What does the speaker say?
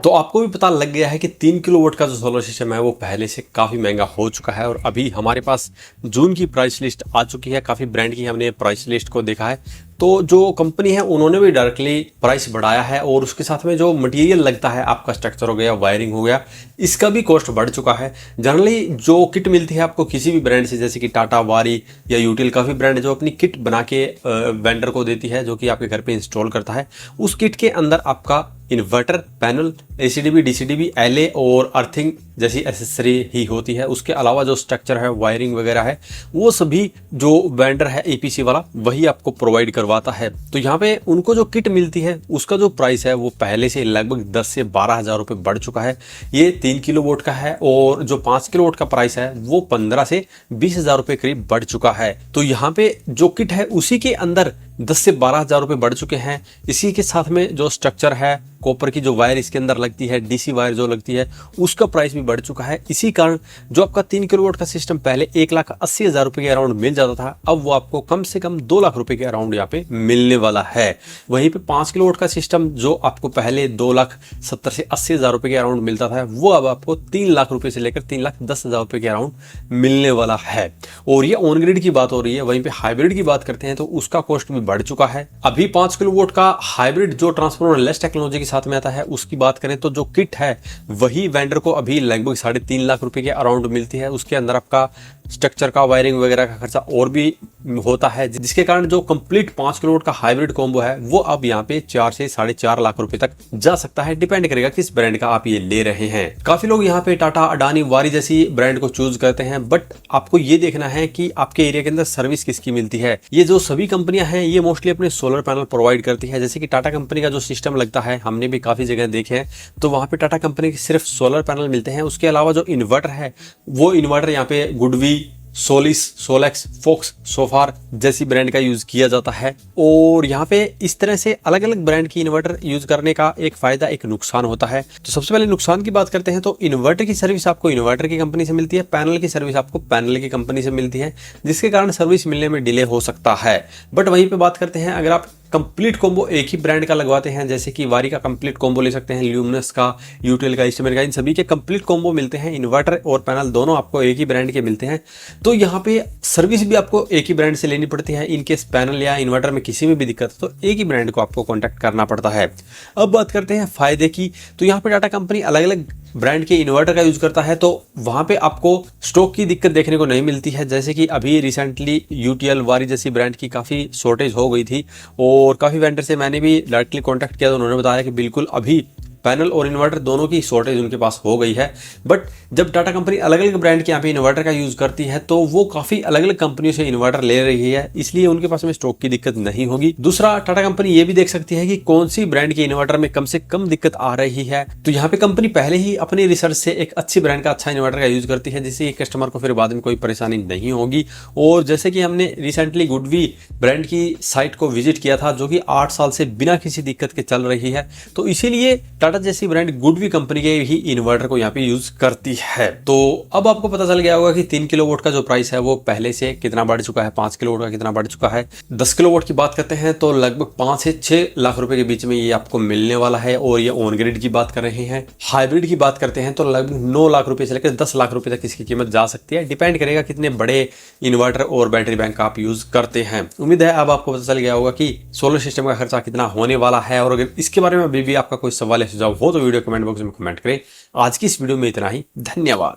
तो आपको भी पता लग गया है कि 3 किलोवाट का जो सोलर सिस्टम है वो पहले से काफ़ी महंगा हो चुका है और अभी हमारे पास जून की प्राइस लिस्ट आ चुकी है। काफ़ी ब्रांड की हमने प्राइस लिस्ट को देखा है, तो जो कंपनी है उन्होंने भी डायरेक्टली प्राइस बढ़ाया है और उसके साथ में जो मटेरियल लगता है, आपका स्ट्रक्चर हो गया, वायरिंग हो गया, इसका भी कॉस्ट बढ़ चुका है। जनरली जो किट मिलती है आपको किसी भी ब्रांड से, जैसे कि टाटा, वारी या यूटिल, काफ़ी ब्रांड जो अपनी किट बना के वेंडर को देती है जो कि आपके घर पे इंस्टॉल करता है, उस किट के अंदर आपका इन्वर्टर, पैनल, एसीडीबी, डीसीडीबी, एलए और अर्थिंग जैसी एसेसरी ही होती है। उसके अलावा जो स्ट्रक्चर है, वायरिंग वगैरह है, वो सभी जो वेंडर है ईपीसी वाला वही आपको प्रोवाइड करवाता है। तो यहाँ पे उनको जो किट मिलती है उसका जो प्राइस है वो पहले से लगभग 10 से 12 हज़ार रुपये बढ़ चुका है। ये 3 किलोवाट का है और जो 5 किलोवाट का प्राइस है वो 15 से 20 हज़ार रुपये करीब बढ़ चुका है। तो यहाँ पे जो किट है उसी के अंदर 10 से 12 हज़ार रुपये बढ़ चुके हैं। इसी के साथ में जो स्ट्रक्चर है, कॉपर की जो वायर इसके अंदर लगती है, डीसी वायर जो लगती है, उसका प्राइस भी बढ़ चुका है। इसी कारण जो आपका 3 किलोवाट का सिस्टम पहले 1,80,000 रुपये के अराउंड मिल जाता था, अब वो आपको कम से कम 2 लाख रुपये के अराउंड यहाँ पे मिलने वाला है। वहीं पे 5 किलोवाट का सिस्टम जो आपको पहले 2,70,000 से 80,000 रुपये के अराउंड मिलता था, वो अब आपको 3 लाख रुपये से लेकर 3,10,000 रुपये के अराउंड मिलने वाला है। और ये ऑन ग्रिड की बात हो रही है। वहीं पे हाइब्रिड की बात करते हैं तो उसका कॉस्ट भी बढ़ चुका है। अभी 5 किलोवाट का हाइब्रिड जो ट्रांसफॉर्मर लेस टेक्नोलॉजी के साथ में आता है उसकी बात करें तो जो किट है वही वेंडर को अभी लगभग 3.5 लाख रुपए के अराउंड मिलती है। उसके अंदर आपका स्ट्रक्चर का, वायरिंग वगैरह का खर्चा और भी होता है, जिसके कारण जो कंप्लीट 5 किलोवाट का हाइब्रिड कॉम्बो है वो अब यहाँ पे 4 से 4.5 लाख रुपए तक जा सकता है। डिपेंड करेगा किस ब्रांड का आप ये ले रहे हैं। काफी लोग यहाँ पे टाटा, अडानी, वारी जैसी ब्रांड को चूज करते हैं, बट आपको ये देखना है कि आपके एरिया के अंदर सर्विस किसकी मिलती है। ये जो सभी कंपनियां हैं ये मोस्टली अपने सोलर पैनल प्रोवाइड करती है। जैसे कि टाटा कंपनी का जो सिस्टम लगता है, हमने भी काफी जगह देखे हैं, तो वहां पे टाटा कंपनी के सिर्फ सोलर पैनल मिलते हैं। उसके अलावा जो इन्वर्टर है वो इन्वर्टर यहाँ पे GoodWe, Solis, Solex, focus, so far जैसी ब्रांड का यूज किया जाता है। और यहाँ पे इस तरह से अलग अलग ब्रांड की इन्वर्टर यूज करने का एक फायदा, एक नुकसान होता है। तो सबसे पहले नुकसान की बात करते हैं तो इन्वर्टर की सर्विस आपको इन्वर्टर की कंपनी से मिलती है, पैनल की सर्विस आपको पैनल की कंपनी से मिलती है, जिसके कारण सर्विस मिलने में डिले हो सकता है। बट वहीं पे बात करते हैं, अगर आप कंप्लीट कॉम्बो एक ही ब्रांड का लगवाते हैं, जैसे कि वारी का कंप्लीट कॉम्बो ले सकते हैं, ल्यूमिनस का, यूटिल का, इस्टेमर का, इन सभी के कंप्लीट कॉम्बो मिलते हैं। इन्वर्टर और पैनल दोनों आपको एक ही ब्रांड के मिलते हैं, तो यहाँ पे सर्विस भी आपको एक ही ब्रांड से लेनी पड़ती है। इनकेस पैनल या इन्वर्टर में किसी में भी दिक्कत है तो एक ही ब्रांड को आपको कॉन्टैक्ट करना पड़ता है। अब बात करते हैं फायदे की, तो यहाँ पे टाटा कंपनी अलग अलग ब्रांड के इन्वर्टर का यूज करता है, तो वहां पे आपको स्टॉक की दिक्कत देखने को नहीं मिलती है। जैसे कि अभी रिसेंटली यूटीएल, वारी जैसी ब्रांड की काफ़ी शॉर्टेज हो गई थी और काफ़ी वेंडर से मैंने भी डायरेक्टली कॉन्टैक्ट किया तो उन्होंने बताया कि बिल्कुल अभी पैनल और इन्वर्टर दोनों की शॉर्टेज उनके पास हो गई है। बट जब टाटा कंपनी अलग अलग ब्रांड के यहाँ पे इन्वर्टर का यूज़ करती है तो वो काफ़ी अलग अलग कंपनियों से इन्वर्टर ले रही है, इसलिए उनके पास में स्टॉक की दिक्कत नहीं होगी। दूसरा, टाटा कंपनी ये भी देख सकती है कि कौन सी ब्रांड के इन्वर्टर में कम से कम दिक्कत आ रही है। तो यहाँ पे कंपनी पहले ही अपनी रिसर्च से एक अच्छी ब्रांड का अच्छा इन्वर्टर का यूज़ करती है, जिससे कस्टमर को फिर बाद में कोई परेशानी नहीं होगी। और जैसे कि हमने रिसेंटली गुडवी ब्रांड की साइट को विजिट किया था, जो कि 8 साल से बिना किसी दिक्कत के चल रही है, तो इसीलिए टाटा जैसी ब्रांड गुडवी कंपनी के ही इन्वर्टर को यहाँ पे यूज करती है। तो अब आपको पता चल गया होगा कि 3 किलोवाट का जो प्राइस है वो पहले से कितना बढ़ चुका है, 5 किलोवाट का कितना बढ़ चुका है। 10 किलोवाट की बात करते हैं तो लगभग 5 से 6 लाख रुपए के बीच में ये आपको मिलने वाला है। और ये ऑन ग्रिड की बात कर रहे हैं। हाइब्रिड की बात करते हैं तो लगभग 9 लाख रुपए से लेकर 10 लाख रुपए तक इसकी कीमत जा सकती है। डिपेंड करेगा कितने बड़े इन्वर्टर और बैटरी बैंक आप यूज करते हैं। उम्मीद है अब आपको पता चल गया होगा कि सोलर सिस्टम का खर्चा कितना होने वाला है। और अगर इसके बारे में अभी भी आपका कोई सवाल या सुझाव हो तो वीडियो कमेंट बॉक्स में कमेंट करें। आज की इस वीडियो में इतना ही। धन्यवाद।